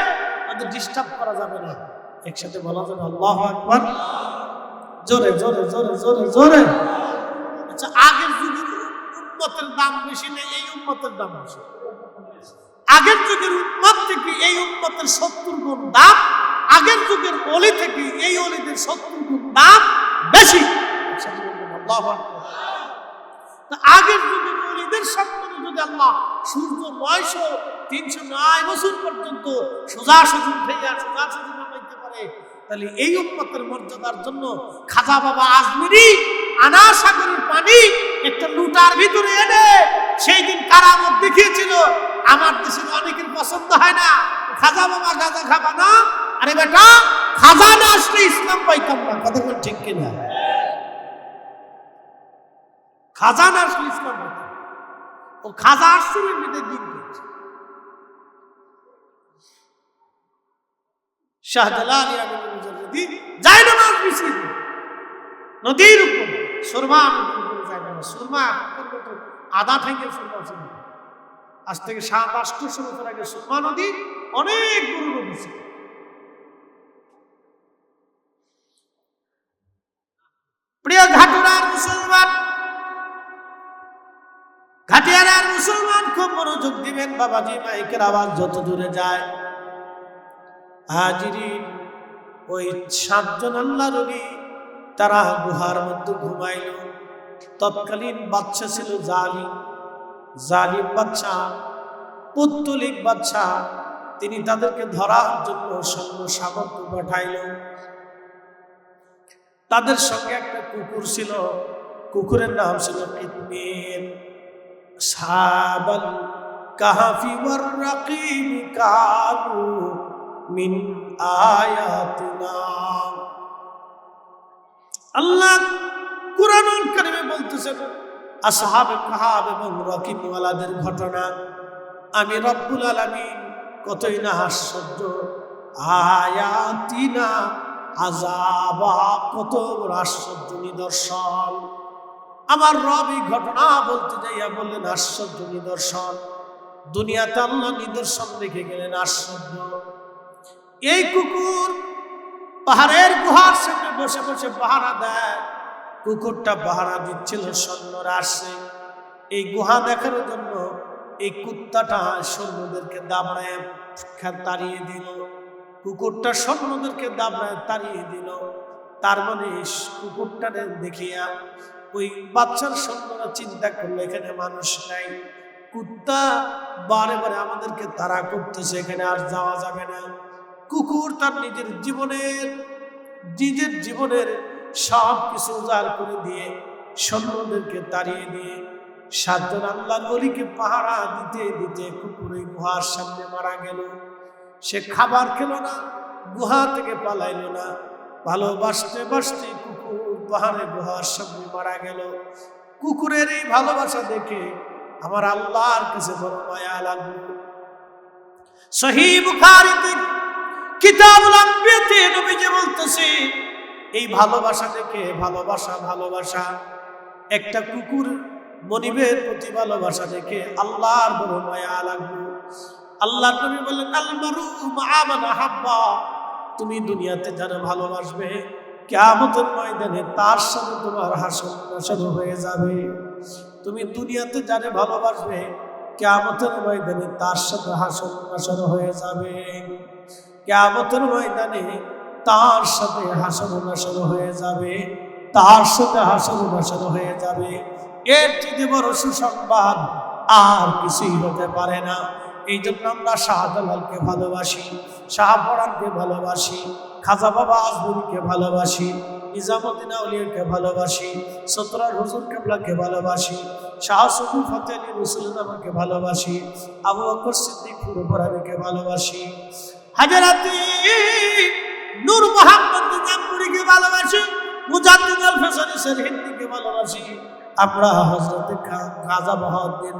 [SPEAKER 1] তাদের ডিস্টার্ব করা যাবে না। একসাথে বলা যাবে আল্লাহু আকবার, জোরে জোরে জোরে জোরে জোরে। আচ্ছা, আগের যুগের উম্মতের দাম বেশি নেই, এই উম্মতের দাম বেশি। আগের যুগের উম্মত থেকে এই উম্মতের 70 গুণ দাম, আগের যুগের ওলি থেকে এই ওলিদের 70 গুণ দাম বেশি। আল্লাহু আকবার। আগের যুগের ওলিদের সম্মানে যদি আল্লাহ সূর্য 309 বছর পর্যন্ত সোজাসুজি উঠাইয়া সোজাসুজি নামাইতে পারে, তাহলে এই উম্মতের মর্যাদার জন্য খাজা বাবা আজমিরি আনা সাগরের পানি একটা লুটার ভিতরে এনে সেই দিন কারামত দেখিয়েছিল। আমার দেশের অনেকের পছন্দ হয় না, খাজা বাবা গাঁজা খাবা না, আরে বেটা খাজা না আসলে ইসলাম পাইতাম না। কথা বল ঠিক কিনা? খাজা না আসলে ইসলাম পাইতাম, ও খাজা আসছিল দিন করছে। শাহজালাল যায় নামাজ মিছিল নদীর উপর, সুরমা যায় না, সুরমা আধা থেকে সুরমা ছিল। আজ থেকে 700-800 বছর আগে সুরমা নদী অনেক বড় নদী ছিল। প্রিয় ঘাটুরার মুসলমান, ঘাটিয়ারার মুসলমান, খুব মনোযোগ দিবেন বাবাজি, মাইকের আওয়াজ যত দূরে যায়। হাজিরিন, ওই 7 জন আল্লাহর ওলি তারা গুহার মধ্যে ঘুমাইল। তৎকালীন বাদশা ছিল জালিম বাদশা, পৌত্তলিক বাদশা। তিনি তাদেরকে ধরার জন্য সৈন্য সামর্থ্য পাঠাইল। তাদের সঙ্গে একটা কুকুর ছিল, কুকুরের নাম ছিল কিতমির। সাবাল কাহাফি ওয়ার রাকিম কানু মিন আয়াতিনা। আল্লাহ কুরআনুল কারীমে বলতেছেন আসহাবে কাহাফ এবং রাকিব ওয়ালাদের ঘটনা। আমি রব্বুল আলামিন কতই না আশ্চর্য, আয়াতিনা আযাবা, কত বড় আশ্চর্য নিদর্শন। আমার রব এই ঘটনা বলতে যাইয়া বললেন আশ্চর্য নিদর্শন। দুনিয়াতে আল্লাহ নিদর্শন রেখে গেলেন আশ্চর্য। এই কুকুর পাহাড়ের গুহার সামনে বসে বসে পাহারা দেয়। কুকুরটা পাহারা দিচ্ছিল, সৈন্যরা আসছে এই গুহা দেখার জন্য। এই কুত্তাটা সৈন্যদেরকে দাবড়ায় তাড়িয়ে দিল, কুকুরটা সৈন্যদেরকে দাবড়ায় তাড়িয়ে দিল। তার মানে কুকুরটাকে দেখিয়া ওই বাচ্চার সৈন্যরা চিন্তা করলো এখানে মানুষ নাই, কুত্তা বারে বারে আমাদেরকে তাড়া করতেছে, এখানে আর যাওয়া যাবে না। কুকুর তার নিজের জীবনের সব কিছু উজাড় করে দিয়ে সৈন্যদেরকে তাড়িয়ে দিয়ে 7 জন আল্লাহর ওলিকে পাহারা দিতে দিতে কুকুর এই গুহার সামনে মারা গেল। সে খাবার খেলো না, গুহা থেকে পালাইলো না, ভালোবাসতে বাসতে কুকুর পাহাড়ে গুহার সামনে মারা গেল। কুকুরের এই ভালোবাসা দেখে আমার আল্লাহর কাছে বড় মায়া লাগলো। সহিহ বুখারীতে কিতাবুল আম্বিয়াতে নবীজি বলতেছে এই ভালোবাসা দেখে, ভালোবাসা একটা কুকুর মনিবের প্রতি ভালোবাসা দেখে আল্লাহর বড় মায়া লাগলো। আল্লাহর নবী বললেন আল মারু মা মান আহাব্বা, তুমি দুনিয়াতে যারা ভালোবাসবে কিয়ামতের ময়দানে তার সাথে তোমার হাসর নাসর হয়ে যাবে। তুমি দুনিয়াতে যারা ভালোবাসবে কিয়ামতের ময়দানে তার সাথে হাসর নাসর হয়ে যাবে। কিয়ামতের ময়দানে তার সাথে হাসর নাসর হয়ে যাবে। তার সাথে হাসর নাসর হয়ে যাবে। এর চেয়ে বড় সুসংবাদ আর কিছুই হতে পারে না। এই জন্য আমরা শাহজালালকে ভালোবাসি, শাহপরানকে ভালোবাসি, খাজা বাবা আজমরিকে ভালোবাসি, নিজামুদ্দিন আউলিয়াকে ভালোবাসি, সতরার হুজুর কেবলাকে ভালোবাসি, শাহ সুফি ফতেহ আলী রসুলকে ভালোবাসি, আবু বকর সিদ্দিক ফুরফুরাবিকে ভালোবাসি, হাজরাতি নূর মোহাম্মদ নিজামপুরীকে ভালোবাসি, মুজাদ্দিদ আল ফেসানি হিন্দিকে ভালোবাসি। আমরা হযরত খাজা বাহাউদ্দিন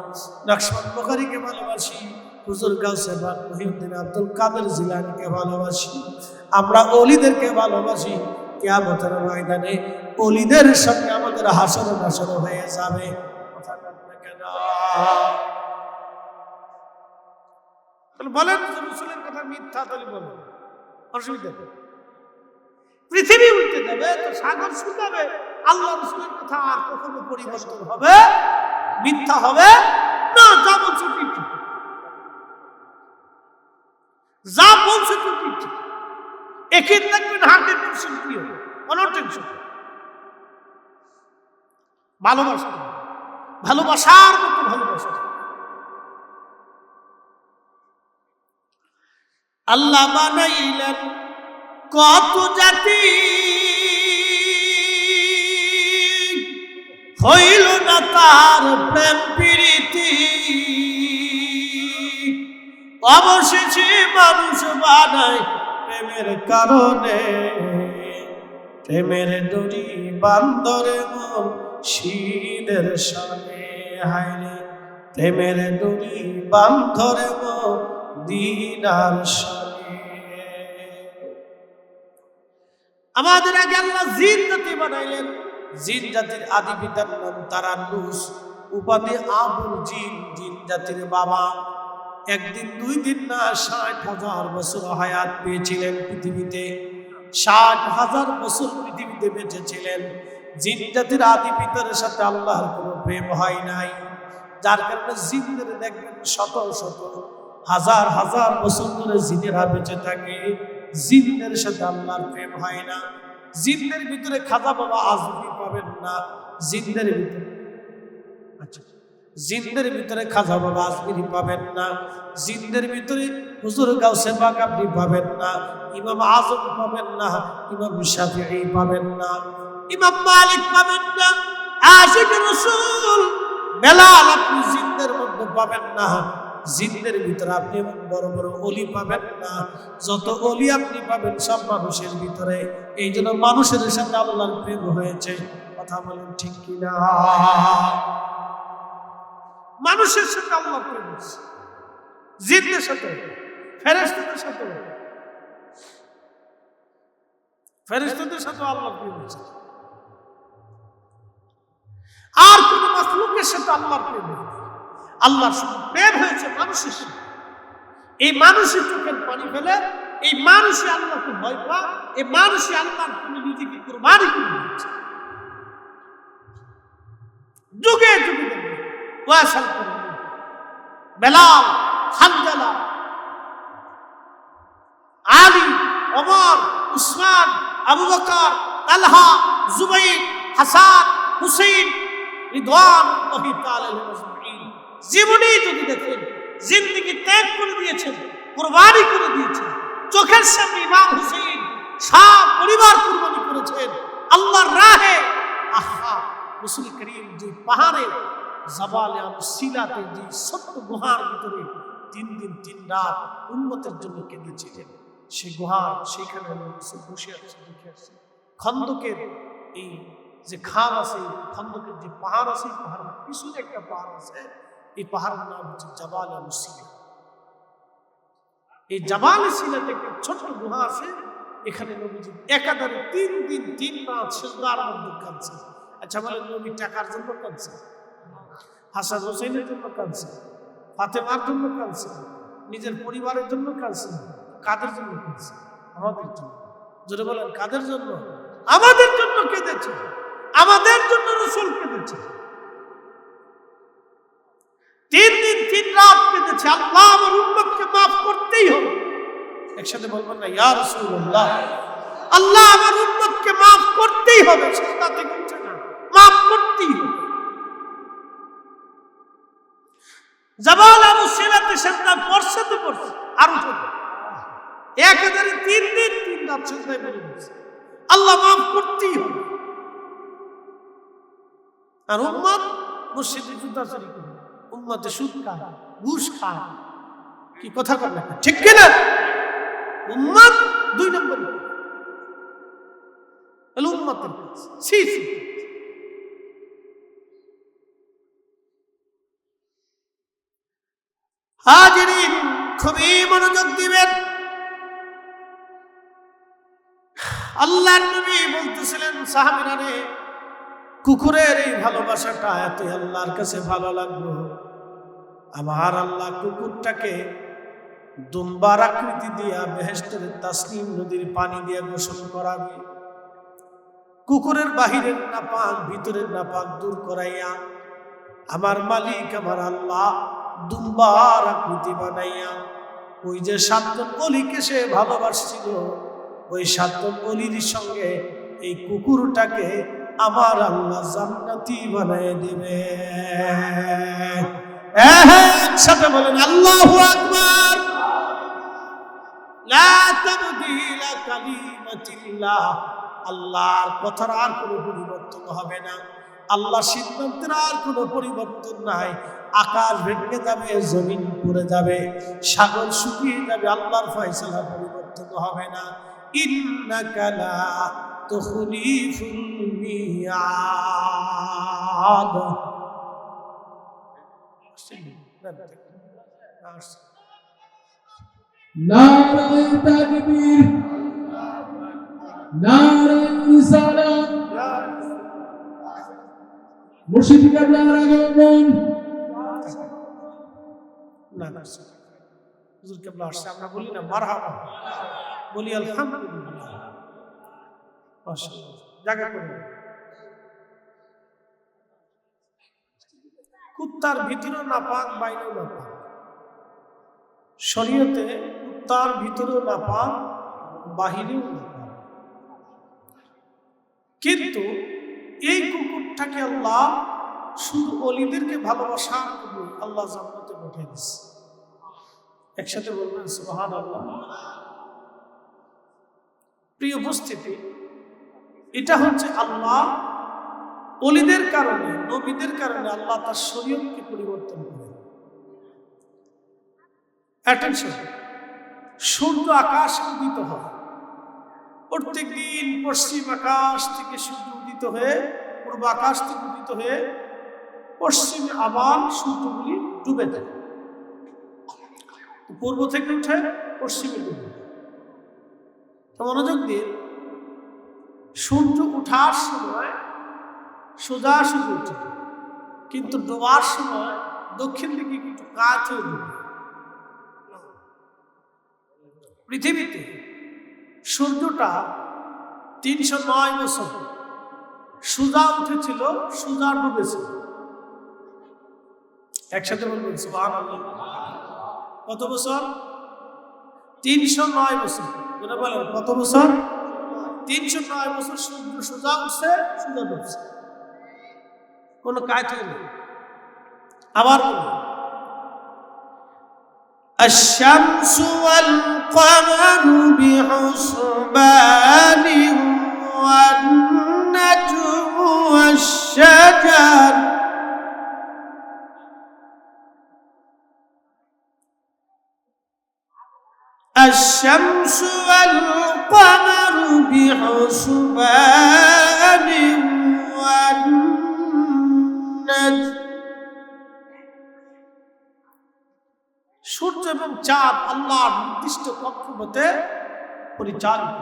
[SPEAKER 1] নকশবন্দ বুখারীকে ভালোবাসি, হুজুর গাউসে পাক মুহিউদ্দিন আব্দুল কাদের জিলানীকে ভালোবাসি। আমরা ওলিদেরকে ভালোবাসি। কিয়ামতের ময়দানে ওলিদের সঙ্গে আমাদের হাসর নাসর হয়ে যাবে। কথা বলতে কেন বলেন? রাসূলের কথা মিথ্যা তাহলে বলেন, অসুবিধা নেই। পৃথিবী উল্টে যাবে তো সাগর শুকাবে, আল্লাহ রাসূলের কথা আর কখনো পরিবর্তন হবে মিথ্যা হবে না। যা বলছে ঠিক, যা বলছে ঠিক, একই দেখবেন 100% প্রিয়, কোনো টেনশন। ভালোবাসা, ভালোবাসার মতো ভালোবাসা। আল্লাহ বানাইলেন কত জাতি, হইল না তার প্রেম প্রীতি, অবশেষে মানুষ বানায় প্রেমের কারণে। প্রেমের ডুরি বান্দরে মন শীদের সামনে, হায়রে প্রেমের ডুরি বান্ধরে মন দিনার সামনে। আমাদের আগে আল্লাহ জিন জাতি বানাইলেন। জিন জাতির আদি পিতার নাম তারান্নুস, উপাধি আবুল জিন, জিন জাতির বাবা। একদিন দুই দিন না 60,000 বছর হায়াত পেয়েছিলেন পৃথিবীতে, 60,000 বছর পৃথিবীতে বেঁচেছিলেন। জিন জাতির আদি পিতার সাথে আল্লাহর কোনো প্রেম হয় নাই, যার কারণে জিনদের দেখবেন শত শত হাজার হাজার বছর ধরে জিনেরা বেঁচে থাকে। জিনদের সাথে আল্লাহর প্রেম হয় না। জিনদের ভিতরে খাজা বাবা আজমি পাবেন না। জিনদের ভিতরে জিনদের ভিতরে খাজা বাবা আজমিরি পাবেন না। জিনদের ভিতরে হুজুর গাউসে পাক আপনি পাবেন না। ইমাম আজম পাবেন না। ইমাম শাফিঈ পাবেন না। ইমাম মালিক পাবেন না। আশিক রাসূল বেলাল আপনি জিনদের মধ্যে পাবেন না। জিনদের ভিতরে আপনি বড় বড় ওলি পাবেন না। যত ওলি আপনি পাবেন সব মানুষের ভিতরে। এই জন্য মানুষের সাথে আল্লাহর প্রেম হয়েছে। কথা বলেন ঠিক কিনা? মানুষের সাথে আল্লাহর প্রেম হয়েছে, জিনদের সাথে, ফেরেশতাদের সাথে, ফেরেশতাদের সাথে আল্লাহর প্রেম হয়েছে। আর কোন মাখলুকের সাথে আল্লাহর প্রেম হয়নি। আল্লাহর সাথে প্রেম হয়েছে মানুষের সাথে। এই মানুষের চোখের পানি ফেলে, এই মানুষই আল্লাহকে ভয় পায়, এই মানুষই আল্লাহর জন্য নিজেকে কুরবানি করে দিয়েছে। যুগে যুগে ওয়াসাল করে বেলাল, হানজালা, আলী, ওমর, উসমান, আবু বকর, তালহা, জুবাইর, হাসান, হুসাইন রিদওয়ানুল্লাহি তাআলা আলাইহিম জীবনী যদি দেখেন, জিন্দেগি ত্যাগ করে দিয়েছেন, কুরবানি করে দিয়েছেন। চোখের সামনে ইমাম হুসাইন সব পরিবার কুরবানি করেছেন আল্লাহর রাহে। আহা, রাসূল করিম যে পাহাড়ে জাবালে আমসিলাতে যে সত্য গুহার ভিতরে 3 দিন 3 রাত উম্মতের জন্য কেঁদেছিলেন, সেই গুহার সেইখানে বসে আছে, দেখে আসছে খন্দকের এই যে খাল আছে, খন্দকের যে পাহাড় আছে, পাহাড়ের পিছনে একটা পাহাড় আছে, এই পাহাড়ের নাম হচ্ছে জাবালে আমসিলা। এই জাবালে সিলাতে একটা ছোট্ট গুহা আছে, এখানে নবীজি একাধারে 3 দিন 3 রাত সিজদার মধ্যে কাঁদছে। আচ্ছা বলেন, নবী টাকার জন্য কাঁদছে? হাসান হোসেনের জন্য কাঁদছে? ফাতেমার জন্য কাঁদছে? নিজের পরিবারের জন্য কাঁদছে? কাদের জন্য কাঁদছে? আমাদের জন্য। যদি বলেন কাদের জন্য? আমাদের জন্য কেঁদেছে, আমাদের জন্য রাসূল কেঁদেছে। 3 দিন 3 রাত কেঁদেছে। আল্লাহ আমার উম্মতকে মাফ করতেই হবে। একসাথে বলবেন না, ইয়া রাসূলুল্লাহ, আল্লাহ আমার উম্মতকে মাফ করতেই হবে। সেটা থেকে জাবাল আবু সিলাতে সেজদা পড়ছে তো পড়ছে, আর উঠে না। 1003 দিন 3 রাত সেজদায় পড়ে গেছে। আল্লাহ মাফ করতেই হবে। আর উম্মত মসজিদে জুতাচুরি করে, উম্মতে সুদ খায়, ঘুষ খায়, কি কথা কর না, ঠিক কিনা? উম্মত 2 নম্বর উম্মতের ছি ছি। হাজিরিন, খুবই মনোযোগ দিবেন। আল্লাহর নবী বলতেছিলেন সাহাবীরা রে, কুকুরের এই ভালোবাসাটা এত আল্লাহর কাছে ভালো লাগলো, আমার আল্লাহ কুকুরটাকে দুম্বার আকৃতি দিয়া বেহেশতের তাসনিম নদীর পানি দিয়ে গোসল করাবে। কুকুরের বাহিরের নাপাক ভিতরের নাপাক দূর করাইয়া আমার মালিক আমার আল্লাহ দুম্বার আকৃতি বানাইয়া ওই যে 7 জন অলিকে সে ভালোবাসছিল, ওই 7 জন অলির সঙ্গে এই কুকুরটাকে আমার আল্লাহ জান্নাতি বানায় দিবে। একসাথে বলেন আল্লাহু আকবার। লা তাবদীলা কালিমাতিল্লাহ, আল্লাহর কথার আর কোনো পরিবর্তন হবে না, আল্লাহর সিদ্ধান্তের আর কোনো পরিবর্তন নাই। আকাশ ভেঙে যাবে, জমিন পড়ে যাবে, সাগর শুকিয়ে যাবে, আল্লাহর ফয়সালা পরিবর্তন হবে না। ইন্নাকা লা তুখলিফুল মিয়াদ।
[SPEAKER 2] নারে তাকবীর, নারে রিসালাত। মুর্শিদ কেবলার আগমন।
[SPEAKER 1] না না, হুজুর কেবলা আসছে, আমরা বলি না মারহাবা, বলি আলহামদুলিল্লাহ। মাশাআল্লাহ, জায়গা করে। কুত্তার ভিতরেও নাপাক, বাইরেও নাপাক। শরীয়তে কুত্তার ভিতরেও নাপাক, বাহিরেও নাপাক। কিন্তু এই কুকুরটাকে আল্লাহ শুধু অলিদেরকে ভালোবাসার জন্য আল্লাহ জান্নাতে পাঠিয়ে দিচ্ছে। একসাথে বলবেন সুবহানাল্লাহ। প্রিয় উপস্থিতি, এটা হচ্ছে আল্লাহ অলিদের কারণে, নবীদের কারণে আল্লাহ তার শরীয়তকে পরিবর্তন করে। অ্যাটেনশন, সূর্য আকাশে উদিত হয়, প্রত্যেক দিন পশ্চিম আকাশ থেকে সূর্য উদিত হয়ে, পূর্ব আকাশ থেকে উদিত হয়ে পশ্চিমে আবার সূর্যগুলি ডুবে যায়। পূর্ব থেকে উঠে পশ্চিমে ডুবে। তো মনোযোগ দিয়ে, সূর্য উঠার সময় সোজা সোজা উঠে, কিন্তু ডোবার সময় দক্ষিণ দিকে একটু কাত হয়ে ডুবে। পৃথিবীতে সূর্যটা 309 বছর সোজা উঠেছিল, সোজা ডুবেছিল। একসাথে বলবেন সুবহানাল্লাহ। কত বছর? 309 বছর। যেটা বলেন কত বছর? 309 বছর সূর্য সোজা উঠছে, সোজা ডুবছে, কোনো কাজ নেই। আবার বলুন, الشمس والقمر بحسبان والنجم والشجر الشمس والقمر بحسبان والنجم। সূর্য এবং চাঁদ আল্লাহর নির্দিষ্ট কক্ষপথে পরিচালিত।